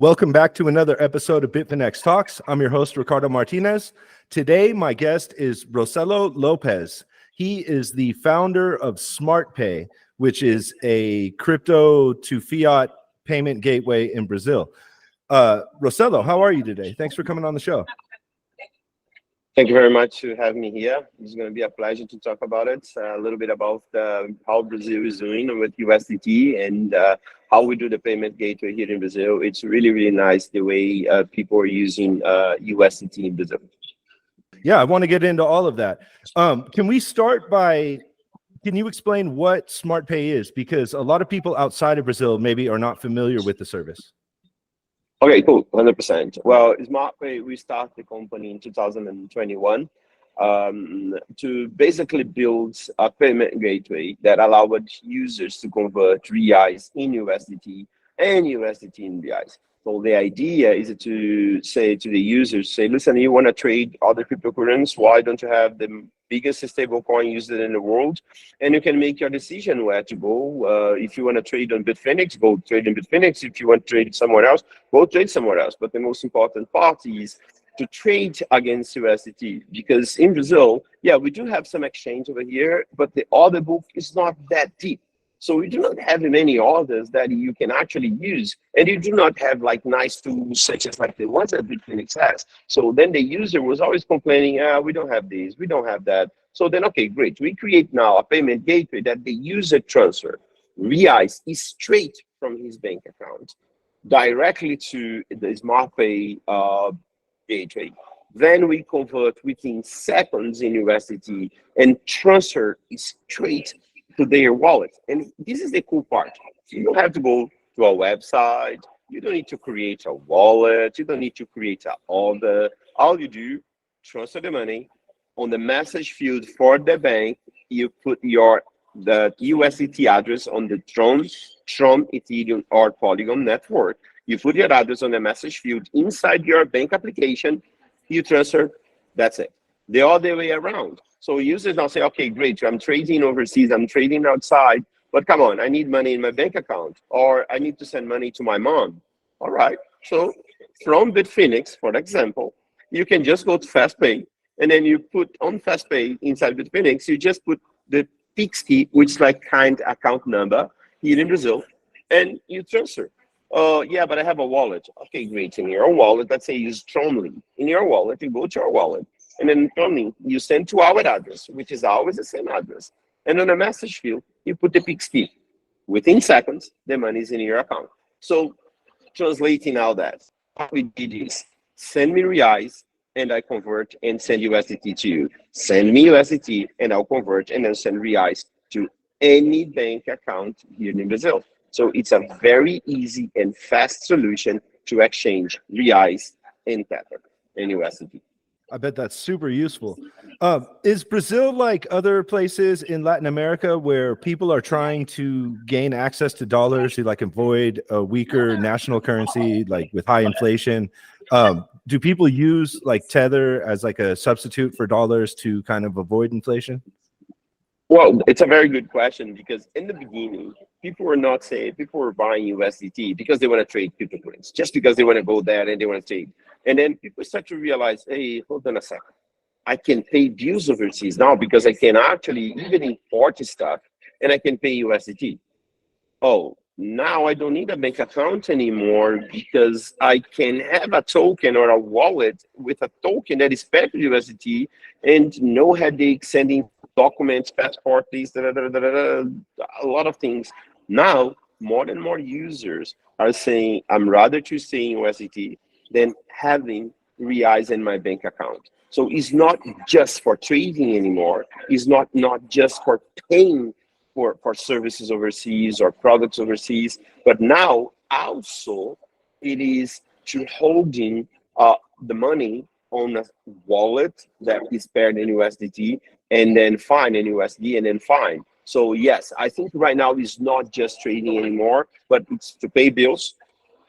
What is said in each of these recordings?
Welcome back to another episode of Bitfinex Talks. I'm your host, Ricardo Martinez. Today, my guest is Roncelo Lopes. He is the founder of Smartpay, which is a crypto to fiat payment gateway in Brazil. Roncelo, how are you today? Thanks for coming on the show. Thank you very much for having me here. It's going to be a pleasure to talk about it, a little bit about how Brazil is doing with USDT and how we do the payment gateway here in Brazil. It's really, really nice the way people are using USDT in Brazil. Yeah, I want to get into all of that. Can we start by, can you explain what Smartpay is? Because a lot of people outside of Brazil maybe are not familiar with the service. Okay, cool, 100%. Well, Smartpay, we started the company in 2021 to basically build a payment gateway that allowed users to convert Reis in USDT and USDT in Reis. So the idea is to say to the users, say, listen, you want to trade other cryptocurrencies, why don't you have the biggest stable coin used in the world? And you can make your decision where to go. If you want to trade on Bitfinex, go trade in Bitfinex. If you want to trade somewhere else, go trade somewhere else. But the most important part is to trade against USDT, because in Brazil, yeah, we do have some exchange over here, but the order book is not that deep. So we do not have many orders that you can actually use, and you do not have like nice tools such as like the ones that Bitfinex has. So then the user was always complaining, we don't have these, we don't have that. So then, okay, great. We create now a payment gateway that the user transfer Reis is straight from his bank account directly to the Smartpay gateway. Then we convert within seconds in USDT and transfer straight to their wallet. And this is the cool part. You don't have to go to a website. You don't need to create a wallet. You don't need to create an order. All you do, transfer the money. On the message field for the bank, you put the USDT address on the Tron, Ethereum, or Polygon network. You put your address on the message field inside your bank application. You transfer. That's it. The other way around. So users now say, okay, great, I'm trading overseas, I'm trading outside, but come on, I need money in my bank account, or I need to send money to my mom. All right, so from Bitfinex, for example, you can just go to FastPay, and then you put on FastPay inside Bitfinex, you just put the Pix key, which is like kind account number here in Brazil, and you transfer. Yeah, but I have a wallet. Okay, great, in your wallet, let's say use Strongly. In your wallet, you go to your wallet, and then from you send to our address, which is always the same address. And on the message field, you put the Pix key. Within seconds, the money is in your account. So translating all that, what we did is send me Reis and I convert and send USDT to you. Send me USDT and I'll convert and then send Reis to any bank account here in Brazil. So it's a very easy and fast solution to exchange Reis and Tether and USDT. I bet that's super useful. Is Brazil like other places in Latin America where people are trying to gain access to dollars to like avoid a weaker national currency, like with high inflation? Do people use like Tether as like a substitute for dollars to kind of avoid inflation? Well, it's a very good question, because in the beginning, people were buying USDT because they want to trade cryptocurrencies, just because they want to go there and they want to trade. And then people start to realize, hey, hold on a second. I can pay bills overseas now because I can actually even import stuff and I can pay USDT. Oh, now I don't need a bank account anymore because I can have a token or a wallet with a token that is pegged to USDT and no headache sending documents, passport, these, a lot of things. Now, more and more users are saying, I'm rather to stay in USDT than having Reis in my bank account. So it's not just for trading anymore. It's not just for paying for services overseas or products overseas, but now also it is to holding the money on a wallet that is paired in USDT and then fine in USD and then fine. So yes, I think right now it's not just trading anymore, but it's to pay bills,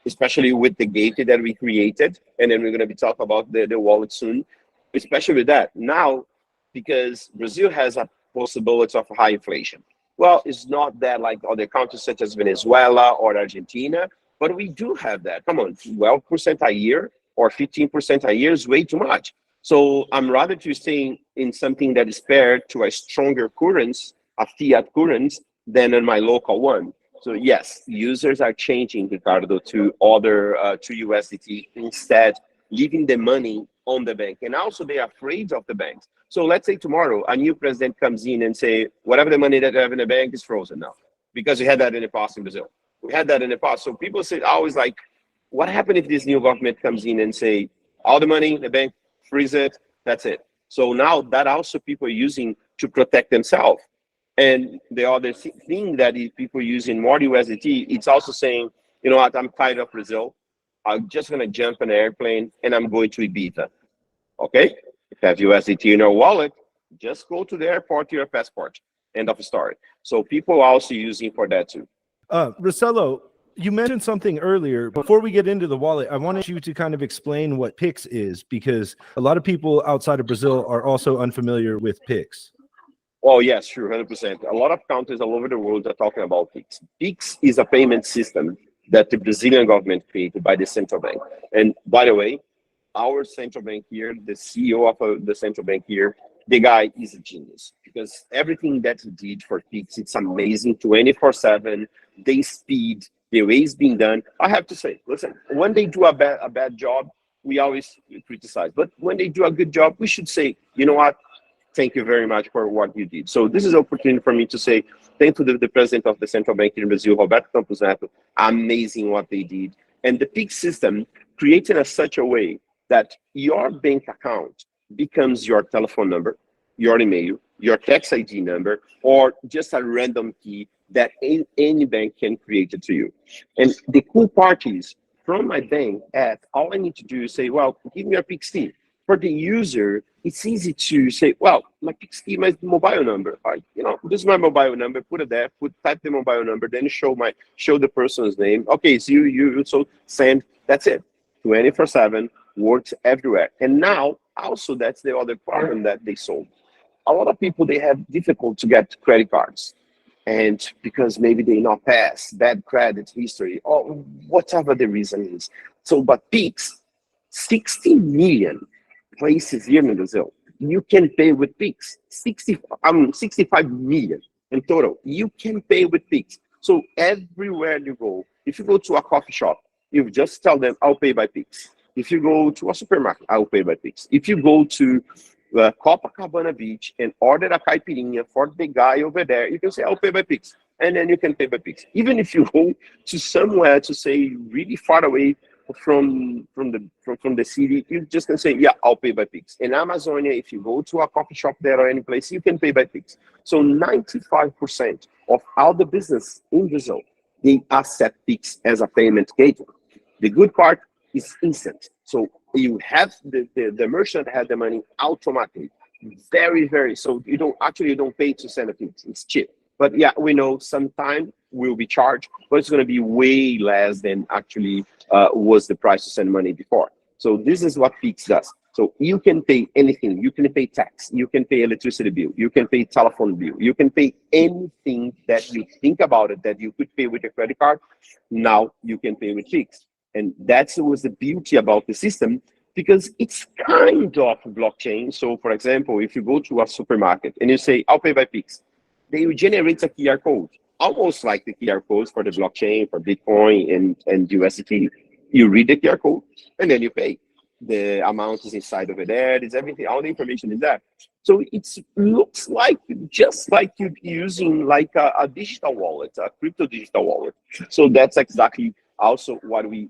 especially with the gateway that we created. And then we're going to be talking about the wallet soon, especially with that. Now, because Brazil has a possibility of high inflation. Well, it's not that like other countries such as Venezuela or Argentina, But we do have that. Come on, 12% a year or 15% a year is way too much. So I'm rather to stay in something that is paired to a stronger currency, a fiat currency, than in my local one. So yes, users are changing, Ricardo, to other to USDT instead, leaving the money on the bank. And also they are afraid of the banks. So let's say tomorrow a new president comes in and say, whatever the money that you have in the bank is frozen now, because we had that in the past in Brazil. We had that in the past. So people say always like, what happened if this new government comes in and say, all the money in the bank, freeze it, that's it. So now that also people are using to protect themselves. And the other thing that is people using more USDT, it's also saying, you know what, I'm tired of Brazil. I'm just gonna jump an airplane and I'm going to Ibiza. Okay? If you have USDT in your wallet, just go to the airport to your passport. End of story. So people are also using for that too. Roncelo, you mentioned something earlier. Before we get into the wallet, I wanted you to kind of explain what Pix is, because a lot of people outside of Brazil are also unfamiliar with Pix. Oh, yes, sure, 100%. A lot of countries all over the world are talking about Pix. Pix is a payment system that the Brazilian government created by the central bank. And by the way, our central bank here, the CEO of the central bank here, the guy is a genius, because everything that he did for Pix, it's amazing, 24/7, the speed, the way it's being done. I have to say, listen, when they do a bad job, we always criticize. But when they do a good job, we should say, you know what? Thank you very much for what you did. So this is an opportunity for me to say thank to the president of the central bank in Brazil, Roberto Campos Neto. Amazing what they did. And the Pix system created in such a way that your bank account becomes your telephone number, your email, your tax ID number, or just a random key that any bank can create it to you. And the cool part is, from my bank app, all I need to do is say, well, give me your Pix key. For the user, it's easy to say, well, my Pix key, my mobile number. This is my mobile number. Put it there. Type the mobile number. Then show the person's name. Okay, it's you. So send. That's it. 24/7 works everywhere. And now also that's the other problem that they solve. A lot of people, they have difficult to get credit cards, and because maybe they not pass, bad credit history, or whatever the reason is. So, but Pix, 60 million places here in Brazil, you can pay with Pix. 65 million in total. You can pay with Pix. So everywhere you go, if you go to a coffee shop, you just tell them, I'll pay by Pix. If you go to a supermarket, I'll pay by Pix. If you go to Copacabana Beach and order a caipirinha for the guy over there, you can say, I'll pay by Pix. And then you can pay by Pix. Even if you go to somewhere to say really far away from the city, you just can say, yeah, I'll pay by Pix. In Amazonia, if you go to a coffee shop there or any place, you can pay by Pix. So 95% of all the business in Brazil, they accept Pix as a payment gateway. The good part is instant. So you have the merchant has the money automatically. Very, very, so you don't pay to send a Pix. It's cheap. But yeah, we know sometime will be charged, but it's going to be way less than actually was the price to send money before. So this is what Pix does. So you can pay anything. You can pay tax. You can pay electricity bill. You can pay telephone bill. You can pay anything that you think about it that you could pay with a credit card. Now you can pay with Pix. And that was the beauty about the system, because it's kind of blockchain. So for example, if you go to a supermarket and you say, I'll pay by Pix, they will generate a QR code, almost like the QR codes for the blockchain, for Bitcoin and USDT. You read the QR code and then you pay. The amount is inside over there. There's everything, all the information is there. So it looks like just like you're using like a digital wallet, a crypto digital wallet. So that's exactly also what we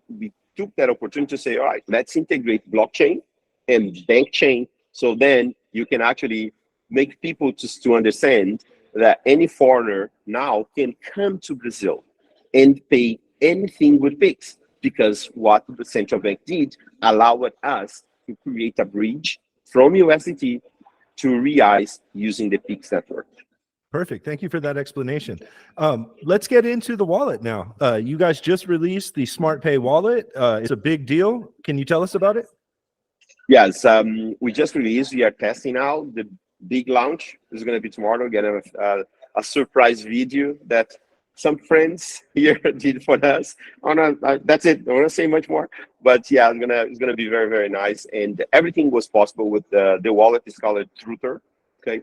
took that opportunity to say, all right, let's integrate blockchain and bank chain. So then you can actually make people to understand that any foreigner now can come to Brazil and pay anything with Pix, because what the central bank did allowed us to create a bridge from USDT to Reis using the Pix network. Perfect. Thank you for that explanation. Let's get into the wallet now. You guys just released the Smartpay wallet. It's a big deal. Can you tell us about it? Yes, we just released. We are testing now. The big launch is going to be tomorrow. Get a surprise video that some friends here did for us. That's it. I don't want to say much more, but yeah, it's gonna be very, very nice. And everything was possible with the wallet is called Truther. Okay,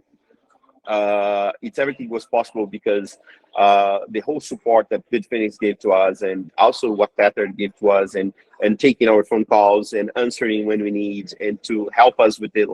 it's everything was possible because the whole support that Bitfinex gave to us, and also what Tether gave to us, and taking our phone calls and answering when we need, and to help us with the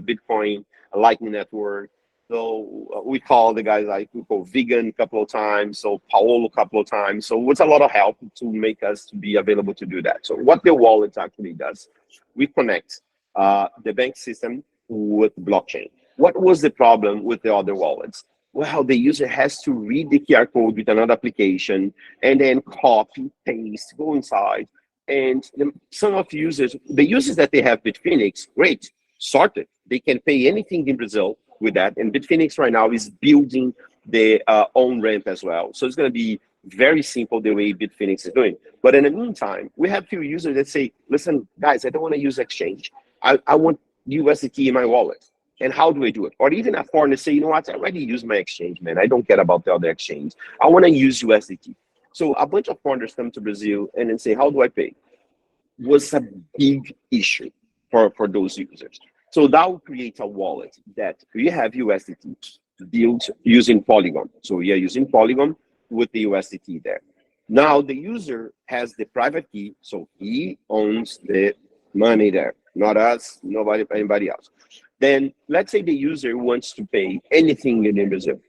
Bitcoin Lightning Network. So we call the guys like we call Vegan a couple of times, so Paolo a couple of times. So it's a lot of help to make us to be available to do that. So what the wallet actually does, we connect the bank system with blockchain. What was the problem with the other wallets? Well, the user has to read the QR code with another application and then copy, paste, go inside. And some of the users that they have Bitfinex, great, sorted. They can pay anything in Brazil with that. And Bitfinex right now is building their own ramp as well. So it's going to be very simple the way Bitfinex is doing. But in the meantime, we have few users that say, listen, guys, I don't want to use exchange. I want USDT in my wallet. And how do I do it? Or even a foreigner say, you know what, I already use my exchange, man. I don't care about the other exchange. I want to use USDT. So a bunch of foreigners come to Brazil and then say, how do I pay? Was a big issue for those users. So that will create a wallet that we have USDT built using Polygon. So we are using Polygon with the USDT there. Now the user has the private key, so he owns the money there, not us, nobody, anybody else. Then let's say the user wants to pay anything in Brazil.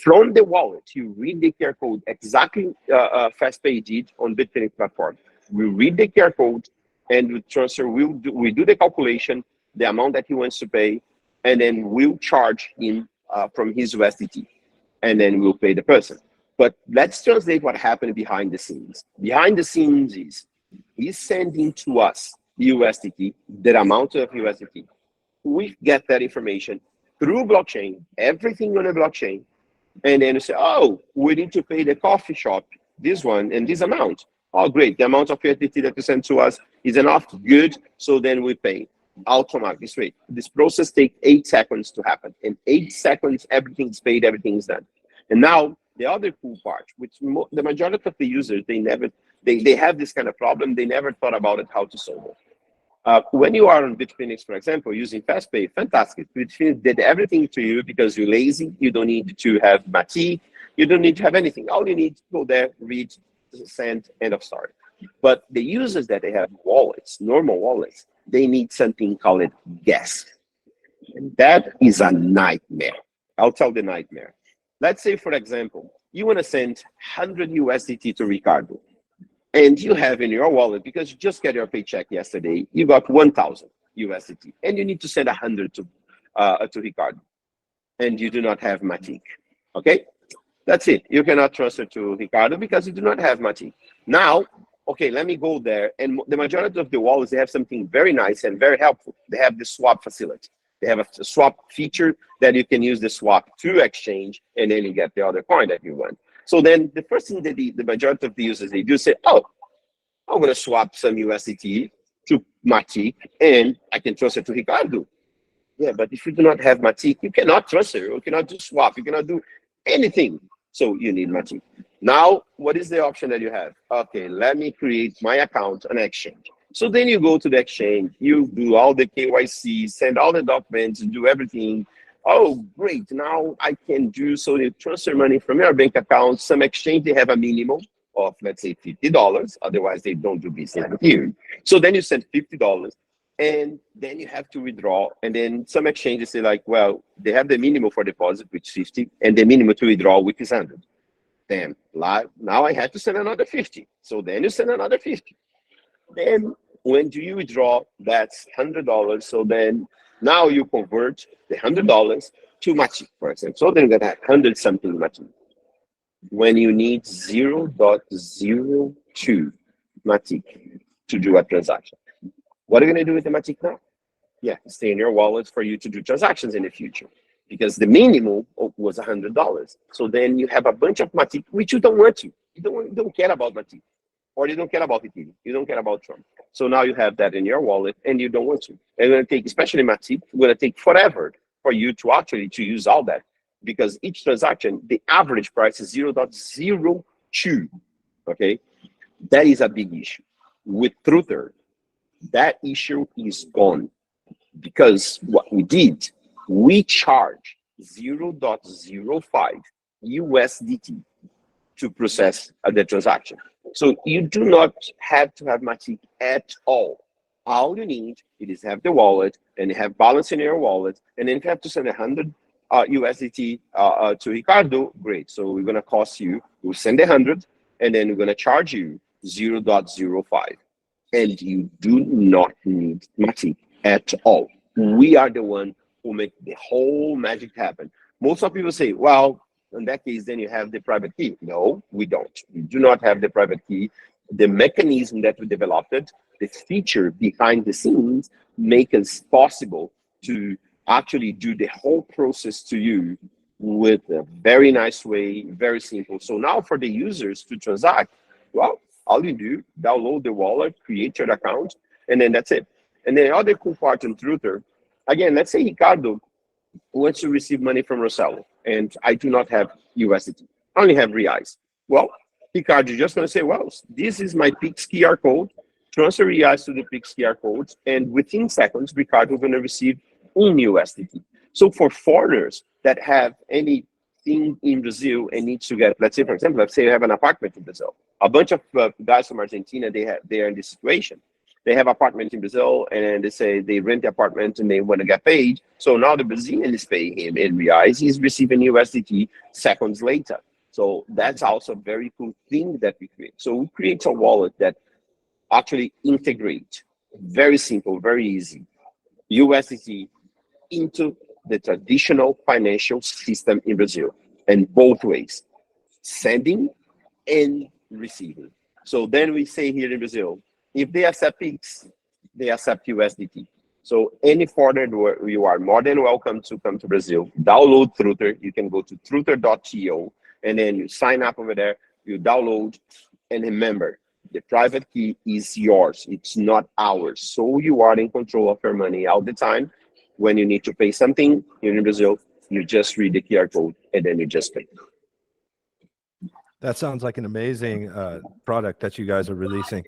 From the wallet, you read the QR code exactly FastPay did on Bitfinex platform. We read the QR code and we transfer. We do the calculation, the amount that he wants to pay, and then we'll charge him from his USDT, and then we'll pay the person. But let's translate what happened behind the scenes. Behind the scenes is he's sending to us USDT, that amount of USDT. We get that information through blockchain, everything on a blockchain, and then you say, oh, we need to pay the coffee shop this one and this amount. Oh, great, the amount of USDT that you send to us is enough, good, so then we pay automatically straight. This process takes 8 seconds to happen. In 8 seconds, everything's paid, everything's done. And now, the other cool part, which the majority of the users, they have this kind of problem, they never thought about it, how to solve it. When you are on Bitfinex, for example, using FastPay, fantastic. Bitfinex did everything to you because you're lazy. You don't need to have MATIC. You don't need to have anything. All you need to go there, read, send, end of story. But the users that they have wallets, normal wallets, they need something called gas. And that is a nightmare. I'll tell the nightmare. Let's say, for example, you want to send 100 USDT to Ricardo. And you have in your wallet, because you just got your paycheck yesterday, you got 1,000 USDT, and you need to send 100 to Ricardo, and you do not have MATIC. Okay, that's it. You cannot transfer to Ricardo because you do not have MATIC. Now, okay, let me go there, and the majority of the wallets, they have something very nice and very helpful. They have the swap facility. They have a swap feature that you can use the swap to exchange, and then you get the other coin that you want. So then the first thing that the majority of the users, they do say, oh, I'm going to swap some USDT to MATIC and I can transfer to Ricardo. Yeah, but if you do not have MATIC, you cannot transfer, you cannot do swap, you cannot do anything. So you need MATIC. Now, what is the option that you have? Okay, let me create my account on exchange. So then you go to the exchange, you do all the KYC, send all the documents, do everything. Oh, great. Now I can do, so you transfer money from your bank account. Some exchange, they have a minimum of, let's say, $50. Otherwise, they don't do business with you. So then you send $50, and then you have to withdraw. And then some exchanges say like, well, they have the minimum for deposit, which is 50, and the minimum to withdraw, which is 100. Damn, now I have to send another 50. So then you send another 50. Then when do you withdraw, that's $100. So then now you convert the $100 to MATIC, for example. So then you got 100 something MATIC. When you need 0.02 MATIC to do a transaction, what are you going to do with the MATIC now? Yeah, stay in your wallet for you to do transactions in the future, because the minimum was $100. So then you have a bunch of MATIC, which you don't want to. You don't care about MATIC. Or you don't care about it, you don't care about Trump. So now you have that in your wallet and you don't want to. And it's going to take, especially MATIC, it's going to take forever for you to actually use all that. because each transaction, the average price is 0.02. Okay, that is a big issue. With Truther, that issue is gone, because what we did, we charge 0.05 USDT to process the transaction. So you do not have to have MATIC at all. All you need is have the wallet and have balance in your wallet. And then if you have to send 100 USDT to Ricardo, great. So we're going to cost you, we'll send 100, and then we're going to charge you 0.05. And you do not need MATIC at all. We are the one who make the whole magic happen. Most of people say, well, in that case, then you have the private key. No, we don't. We do not have the private key. The mechanism that we developed, the feature behind the scenes, make us possible to actually do the whole process to you with a very nice way, very simple. So now for the users to transact, well, all you do, download the wallet, create your account, and then that's it. And the other cool part in Truther, again, let's say Ricardo wants to receive money from Roncelo, and I do not have USDT, I only have Reis. Well, Ricardo, you're just going to say, well, this is my Pix QR code, transfer Reis to the Pix QR code, and within seconds, Ricardo is going to receive USDT. So for foreigners that have anything in Brazil and need to get, let's say, for example, let's say you have an apartment in Brazil. A bunch of guys from Argentina, they are in this situation. They have apartment in Brazil, and they say they rent the apartment and they want to get paid. So now the Brazilian is paying him in Reais. He's receiving USDT seconds later. So that's also a very cool thing that we create. So we create a wallet that actually integrates, very simple, very easy, USDT into the traditional financial system in Brazil, and both ways, sending and receiving. So then we say here in Brazil, if they accept Pix, they accept USDT. So any foreigner, you are more than welcome to come to Brazil. Download Truther. You can go to truther.to, and then you sign up over there, you download, and remember, the private key is yours. It's not ours. So you are in control of your money all the time. When you need to pay something here in Brazil, you just read the QR code, and then you just pay. That sounds like an amazing product that you guys are releasing.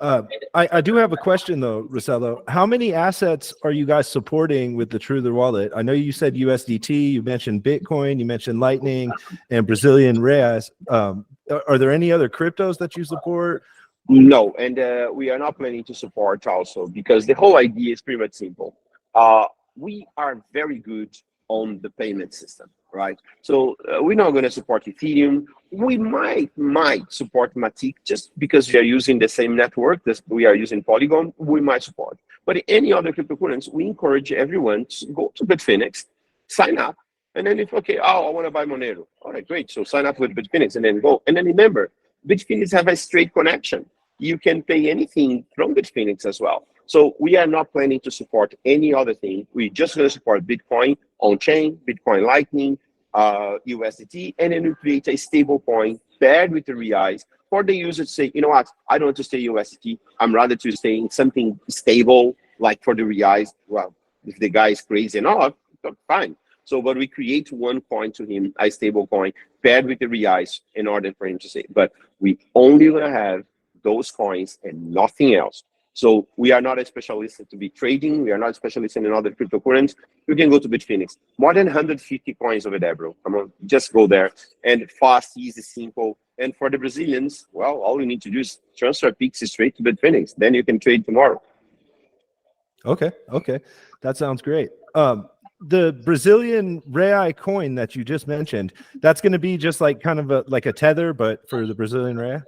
I do have a question though, Roncelo. How many assets are you guys supporting with the Truther wallet? I know you said USDT, you mentioned Bitcoin, you mentioned Lightning and Brazilian Reais. Are there any other cryptos that you support? No, and we are not planning to support also, because the whole idea is pretty much simple. We are very good on the payment system, right? So we're not going to support Ethereum. We might support MATIC just because we are using the same network that we are using Polygon. We might support, but any other cryptocurrency, we encourage everyone to go to Bitfinex, sign up, and then if okay, oh, I want to buy Monero. All right, great. So sign up with Bitfinex and then go. And then remember, Bitfinex have a straight connection. You can pay anything from Bitfinex as well. So we are not planning to support any other thing. We're just going to support Bitcoin on-chain, Bitcoin Lightning, USDT, and then we create a stable coin paired with the Reis for the user to say, you know what, I don't want to stay USDT. I'm rather to stay in something stable, like for the Reis. Well, if the guy is crazy enough, fine. So, but we create one coin to him, a stable coin paired with the Reis in order for him to say, but we only going to have those coins and nothing else. So we are not a specialist to be trading. We are not a specialist in another cryptocurrency. You can go to Bitfinex. More than 150 coins over there, bro. Come on, just go there. And fast, easy, simple. And for the Brazilians, well, all you need to do is transfer Pix straight to Bitfinex. Then you can trade tomorrow. Okay, that sounds great. The Brazilian Real coin that you just mentioned, that's going to be just like kind of like a Tether, but for the Brazilian Real?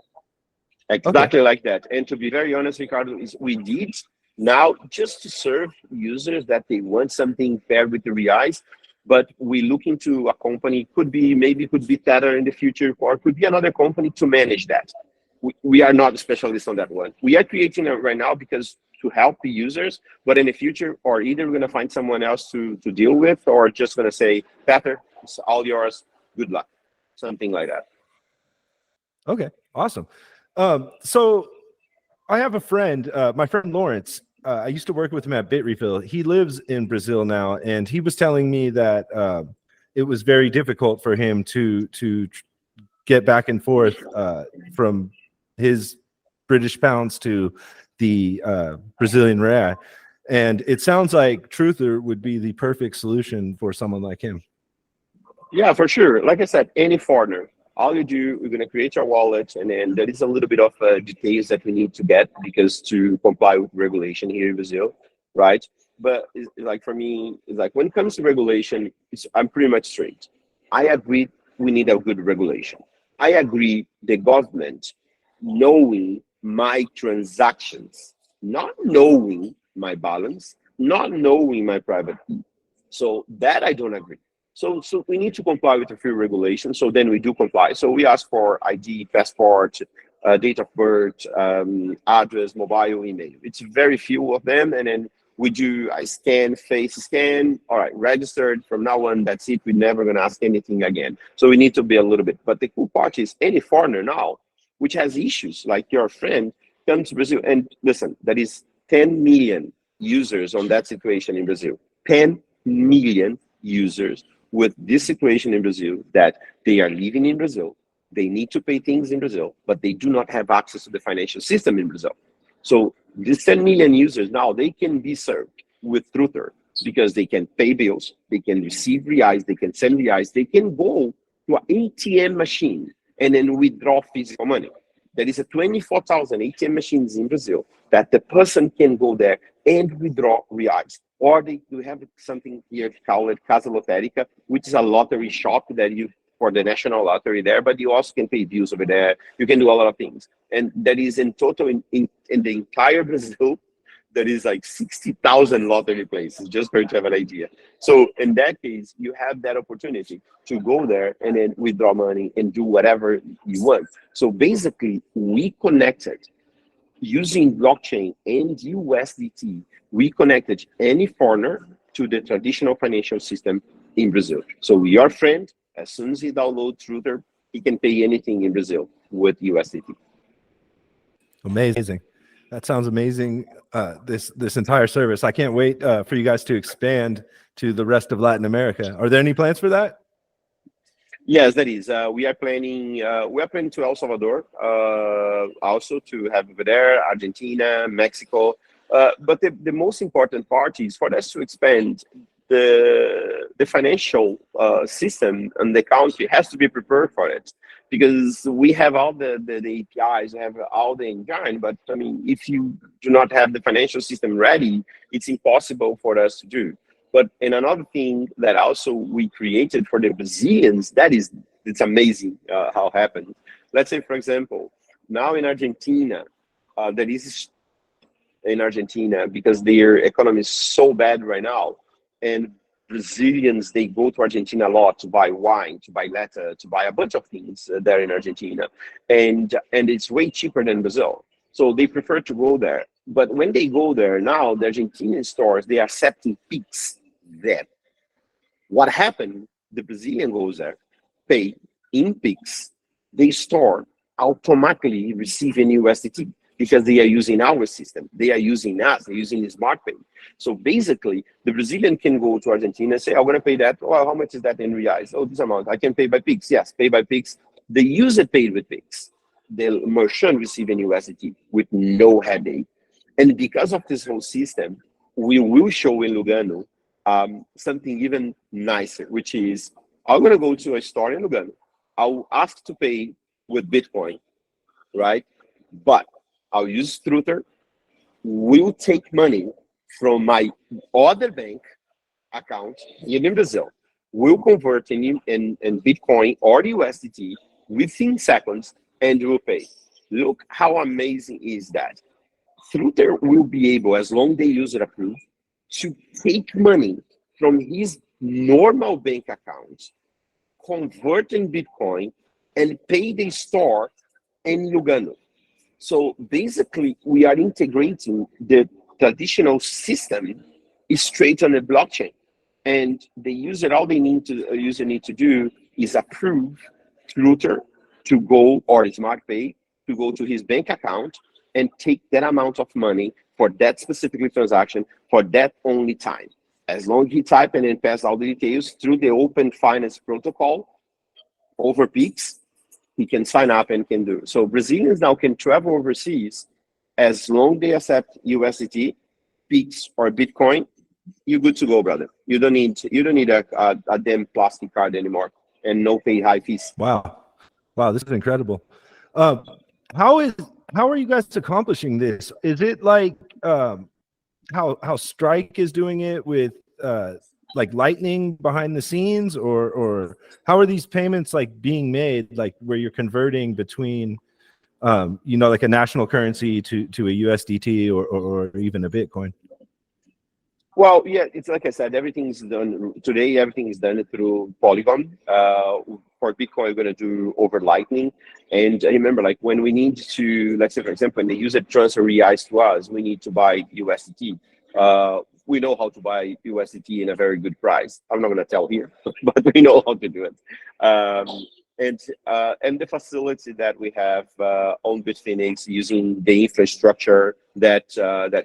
Exactly like that. And to be very honest, Ricardo, is we did now just to serve users that they want something paired with the Reis, but we look into a company, maybe could be Tether in the future, or could be another company to manage that. We are not specialists on that one. We are creating it right now because to help the users, but in the future, or either we're going to find someone else to deal with, or just going to say, Tether, it's all yours, good luck, something like that. Okay, awesome. So I have a friend, my friend Lawrence. I used to work with him at BitRefill. He lives in Brazil now, and he was telling me that it was very difficult for him to get back and forth from his British pounds to the Brazilian real. And it sounds like Truther would be the perfect solution for someone like him. Yeah, for sure. Like I said, any foreigner, all you do, we're going to create your wallet, and then there is a little bit of details that we need to get because to comply with regulation here in Brazil, right? But like for me, it's like when it comes to regulation, I'm pretty much straight. I agree we need a good regulation. I agree the government knowing my transactions, not knowing my balance, not knowing my private key. So that I don't agree. So we need to comply with a few regulations. So then we do comply. So we ask for ID, passport, date of birth, address, mobile, email. It's very few of them. And then we do I scan, face scan. All right, registered. From now on, that's it. We're never going to ask anything again. So we need to be a little bit. But the cool part is any foreigner now, which has issues like your friend, comes to Brazil. And listen, that is 10 million users on that situation in Brazil. 10 million users with this situation in Brazil that they are living in Brazil, they need to pay things in Brazil, but they do not have access to the financial system in Brazil. So these 10 million users now, they can be served with Truther because they can pay bills, they can receive reais, they can send reais, they can go to an ATM machine and then withdraw physical money. There is a 24,000 ATM machines in Brazil that the person can go there and withdraw reais. Or they do have something here called Casa Lotérica, which is a lottery shop that you for the national lottery there, but you also can pay bills over there. You can do a lot of things. And that is in total in the entire Brazil, there is like 60,000 lottery places, just for you to have an idea. So in that case, you have that opportunity to go there and then withdraw money and do whatever you want. So basically, we connected using blockchain and USDT, we connected any foreigner to the traditional financial system in Brazil. So your friend, as soon as he downloads Truther, he can pay anything in Brazil with USDT. Amazing. That sounds amazing. This entire service. I can't wait for you guys to expand to the rest of Latin America. Are there any plans for that? Yes, that is. We are planning to El Salvador, also to have over there, Argentina, Mexico. But the most important part is for us to expand the financial system, and the country has to be prepared for it, because we have all the APIs, we have all the engine, but I mean, if you do not have the financial system ready, it's impossible for us to do. But and another thing that also we created for the Brazilians, it's amazing how it happened. Let's say, for example, now in Argentina, because their economy is so bad right now, and Brazilians, they go to Argentina a lot to buy wine, to buy leather, to buy a bunch of things there in Argentina, and it's way cheaper than Brazil. So they prefer to go there. But when they go there now, the Argentinian stores, they are accepting Pix there. What happened? The Brazilian goes there, pay in Pix, they store automatically receiving USDT because they are using our system. They are using us. They're using the Smartpay. So basically, the Brazilian can go to Argentina and say, I'm going to pay that. Well, how much is that in reais? Oh, this amount. I can pay by Pix. Yes, pay by Pix. The user paid with Pix. The merchant receiving USDT with no headache. And because of this whole system, we will show in Lugano something even nicer, which is I'm going to go to a store in Lugano. I'll ask to pay with Bitcoin, right? But I'll use Truther. We'll take money from my other bank account here in Brazil. We'll convert in Bitcoin or USDT within seconds, and we'll pay. Look how amazing is that. Truther will be able, as long as the user approves, to take money from his normal bank account, convert in Bitcoin, and pay the store in Lugano. So basically, we are integrating the traditional system straight on the blockchain, and the user, all need to do is approve Truther to go, or Smartpay to go to his bank account and take that amount of money for that specific transaction for that only time. As long as he type and then pass all the details through the open finance protocol over Pix, he can sign up and can do. So Brazilians now can travel overseas as long they accept USDT, Pix, or Bitcoin. You're good to go, brother. You don't need a damn plastic card anymore, and no pay high fees. Wow, this is incredible. How are you guys accomplishing this? Is it like how Strike is doing it with like Lightning behind the scenes, or how are these payments like being made, like where you're converting between like a national currency to a USDT or even a Bitcoin? Well, yeah, it's like I said, everything's done today. Everything is done through Polygon. For Bitcoin, we're gonna do over Lightning. And remember, like when we need to, let's say for example, when the user transfer Reis to us, we need to buy USDT. We know how to buy USDT in a very good price. I'm not gonna tell here, but we know how to do it. And the facility that we have on Bitfinex using the infrastructure that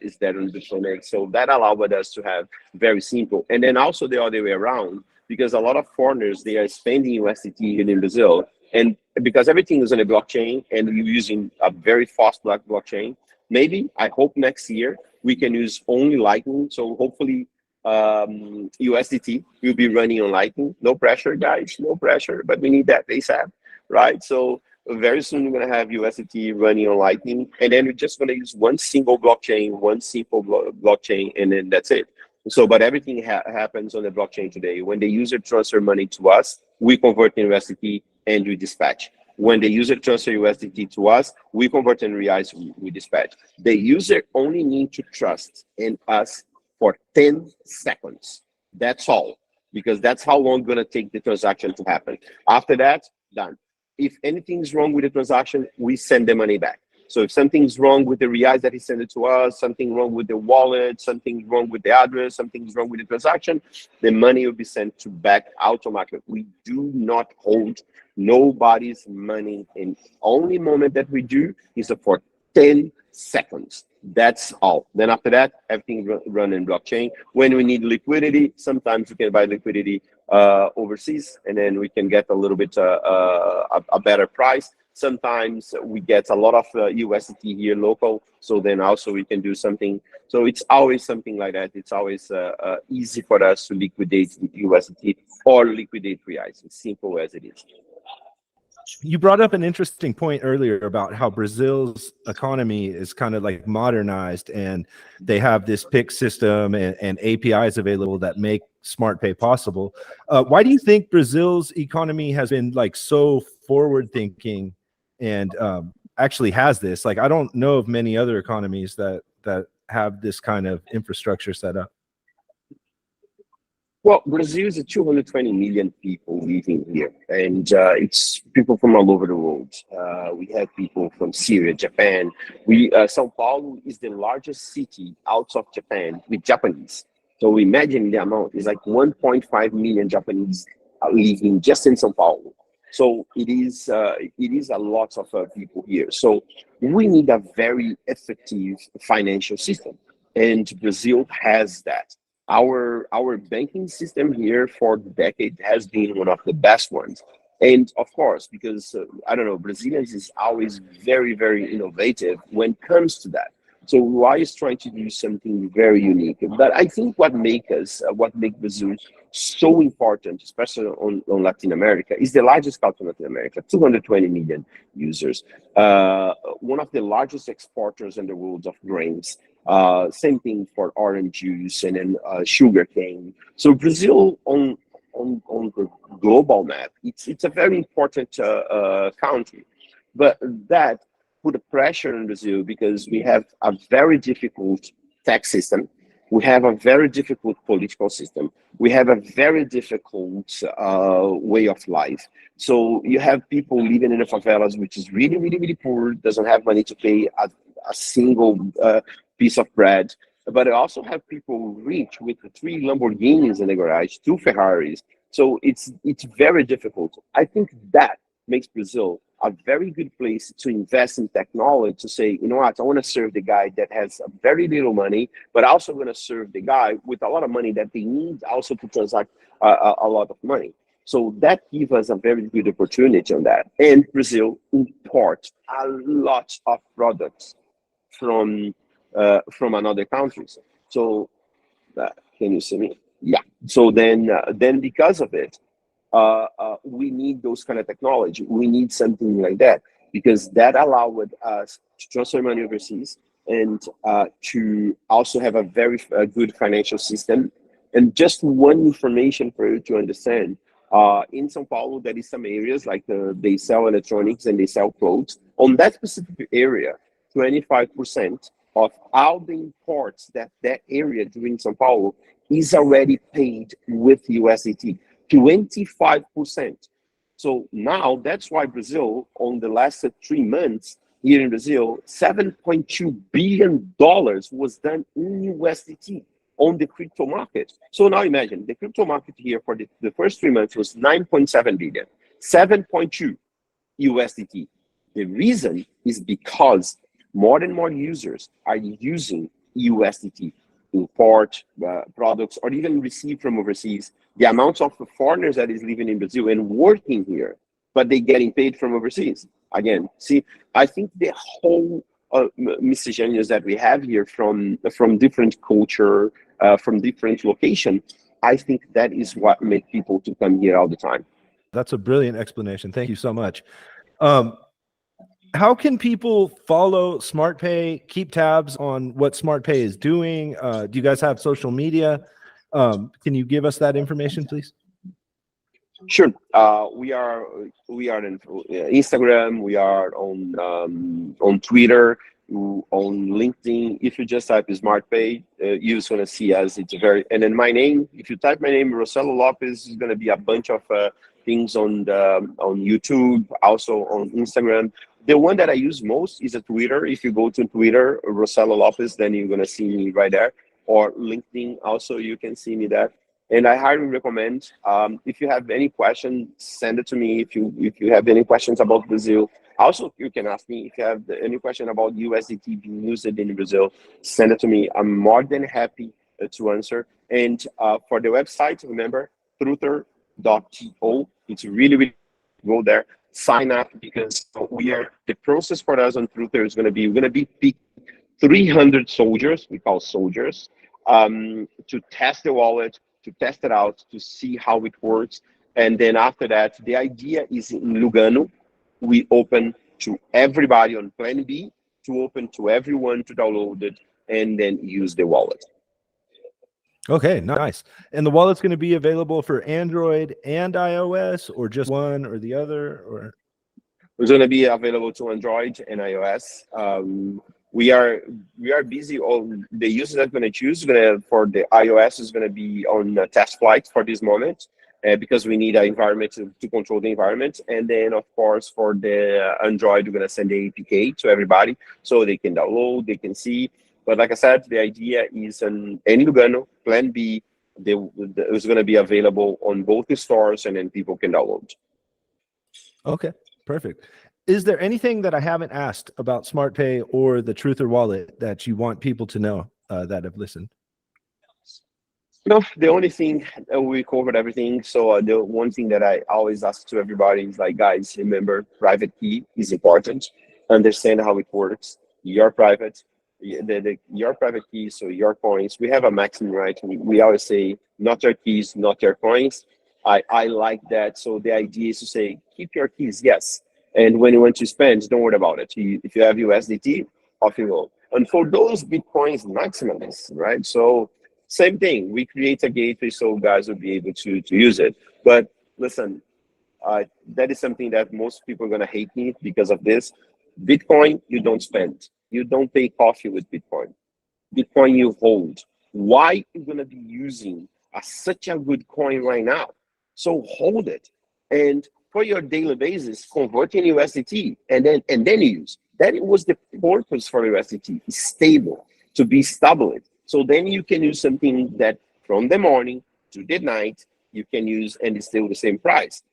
is there on Bitfinex, so that allowed us to have very simple. And then also the other way around, because a lot of foreigners, they are spending USDT here in Brazil, and because everything is on a blockchain and you're using a very fast blockchain, maybe I hope next year we can use only Lightning. So hopefully USDT will be running on Lightning. No pressure, guys, no pressure, but we need that ASAP, right? So very soon we're gonna have USDT running on Lightning, and then we're just gonna use one single blockchain, one simple blockchain, and then that's it. So, but everything happens on the blockchain today. When the user transfer money to us, we convert in USDT and we dispatch. When the user transfer USDT to us, we convert in Reais, we dispatch. The user only need to trust in us for 10 seconds. That's all, because that's how long it's gonna take the transaction to happen. After that, done. If anything's wrong with the transaction, we send the money back. So if something's wrong with the Reais that he sent it to us, something wrong with the wallet, something wrong with the address, something's wrong with the transaction, the money will be sent to back automatically. We do not hold nobody's money, and only moment that we do is for 10 seconds. That's all. Then after that, everything run in blockchain. When we need liquidity, sometimes we can buy liquidity overseas, and then we can get a little bit a better price. Sometimes we get a lot of USDT here local, so then also we can do something. So it's always something like that. It's always easy for us to liquidate USDT or liquidate Reais, as simple as it is. You brought up an interesting point earlier about how Brazil's economy is kind of like modernized, and they have this PIX system and APIs available that make Smartpay possible. Why do you think Brazil's economy has been like so forward thinking and actually has this? Like, I don't know of many other economies that have this kind of infrastructure set up. Well, Brazil is 220 million people living here, and it's people from all over the world. We have people from Syria, Japan. São Paulo is the largest city out of Japan with Japanese. So imagine the amount. It's like 1.5 million Japanese living just in São Paulo. So it is a lot of people here. So we need a very effective financial system, and Brazil has that. Our banking system here for decades has been one of the best ones. And of course, because I don't know, Brazilians is always very, very innovative when it comes to that. So Roy is trying to do something very unique. But I think what makes Brazil so important, especially on Latin America, is the largest country in Latin America, 220 million users. One of the largest exporters in the world of grains. Same thing for orange juice and then sugar cane. So Brazil on the global map, it's a very important country, but that put a pressure on Brazil because we have a very difficult tax system. We have a very difficult political system. We have a very difficult way of life. So you have people living in the favelas, which is really, really, really poor, doesn't have money to pay a single piece of bread. But I also have people rich with 3 Lamborghinis in the garage, 2 Ferraris. So it's very difficult. I think that makes Brazil a very good place to invest in technology, to say, you know what, I want to serve the guy that has very little money, but also going to serve the guy with a lot of money that they need also to transact a lot of money. So that gives us a very good opportunity on that. And Brazil imports a lot of products from another countries. So can you see me? Yeah. So then because of it, we need those kind of technology. We need something like that because that allowed us to transfer money overseas and to also have a very good financial system. And just one information for you to understand, in São Paulo, there is some areas like they sell electronics and they sell clothes. On that specific area, 25% of all the imports that area during São Paulo is already paid with USDT, 25%. So now that's why Brazil, on the last 3 months here in Brazil, $7.2 billion was done in USDT on the crypto market. So now imagine the crypto market here for the first 3 months was 9.7 billion, 7.2 USDT. The reason is because more and more users are using USDT import products or even receive from overseas. The amount of foreigners that is living in Brazil and working here, but they getting paid from overseas. Again, see, I think the whole miscellaneous that we have here from different culture, from different location, I think that is what makes people to come here all the time. That's a brilliant explanation. Thank you so much. How can people follow SmartPay, keep tabs on what SmartPay is doing? Do you guys have social media? Can you give us that information, please? Sure. We are in Instagram. We are on Twitter, on LinkedIn. If you just type SmartPay, you're gonna see us. It's very, and then my name. If you type my name, Roncelo Lopes, is gonna be a bunch of things on YouTube, also on Instagram. The one that I use most is a Twitter. If you go to Twitter, Roncelo Lopes, then you're gonna see me right there. Or LinkedIn, also you can see me there. And I highly recommend. If you have any questions, send it to me. If you have any questions about Brazil, also you can ask me. If you have any question about USDT being used in Brazil, send it to me. I'm more than happy to answer. And for the website, remember truther.to. It's really go there. Sign up because the process for us on Truther is we're gonna be picking 300 soldiers, we call soldiers, to test the wallet, to test it out, to see how it works. And then after that, the idea is in Lugano, we open to everybody on Plan B, to open to everyone to download it and then use the wallet. Okay, nice. And the wallet's going to be available for Android and iOS, or just one or the other, or? It's going to be available to Android and iOS. We are busy. All the users that are going to choose for the iOS is going to be on a test flight for this moment, because we need an environment to control the environment. And then, of course, for the Android, we're going to send the APK to everybody so they can download, they can see. But like I said, the idea is in Lugano, Plan B, it's going to be available on both the stores, and then people can download. Okay, perfect. Is there anything that I haven't asked about SmartPay or the Truther Wallet that you want people to know that have listened? No, the only thing, we covered everything. So the one thing that I always ask to everybody is like, guys, remember, private key is important. Understand how it works. You're private. Your private keys, so your coins. We have a maxim, right? We always say, not your keys, not your coins. I like that. So the idea is to say, keep your keys, yes. And when you want to spend, don't worry about it. If you have USDT, off you go. And for those Bitcoins maximalists, right? So same thing, we create a gateway so guys will be able to use it. But listen, that is something that most people are gonna hate me because of this. Bitcoin, you don't spend. You don't pay coffee with Bitcoin. Bitcoin you hold. Why are you gonna be using such a good coin right now? So hold it. And for your daily basis, convert in USDT and then use. That was the purpose for USDT, stable, to be stable. So then you can use something that from the morning to the night, you can use and it's still the same price.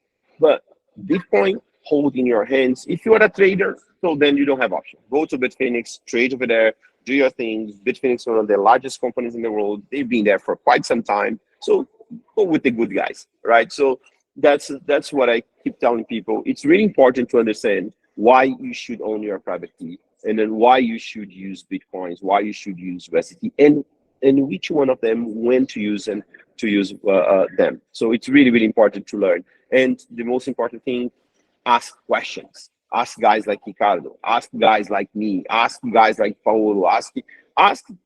But Bitcoin, hold in your hands. If you are a trader, so then you don't have option. Go to Bitfinex, trade over there, do your things. Bitfinex is one of the largest companies in the world. They've been there for quite some time. So go with the good guys, right? So that's what I keep telling people. It's really important to understand why you should own your private key, and then why you should use Bitcoins, why you should use USDT, and which one of them, when to use and to use them. So it's really, really important to learn. And the most important thing, ask questions. Ask guys like Ricardo, ask guys like me, ask guys like Paulo, ask.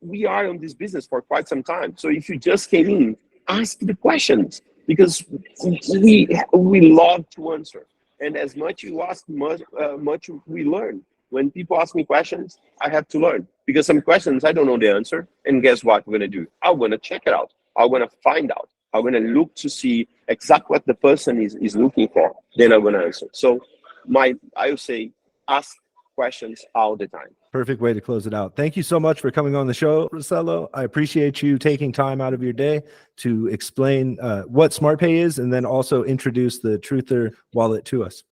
We are in this business for quite some time. So if you just came in, ask the questions, because we love to answer. And as much you ask, much we learn. When people ask me questions, I have to learn, because some questions I don't know the answer. And guess what we're gonna do? I'm gonna check it out. I'm gonna find out. I'm gonna look to see exactly what the person is looking for. Then I'm gonna answer. So I would say, ask questions all the time. Perfect way to close it out. Thank you so much for coming on the show, Roncelo. I appreciate you taking time out of your day to explain what SmartPay is, and then also introduce the Truther wallet to us.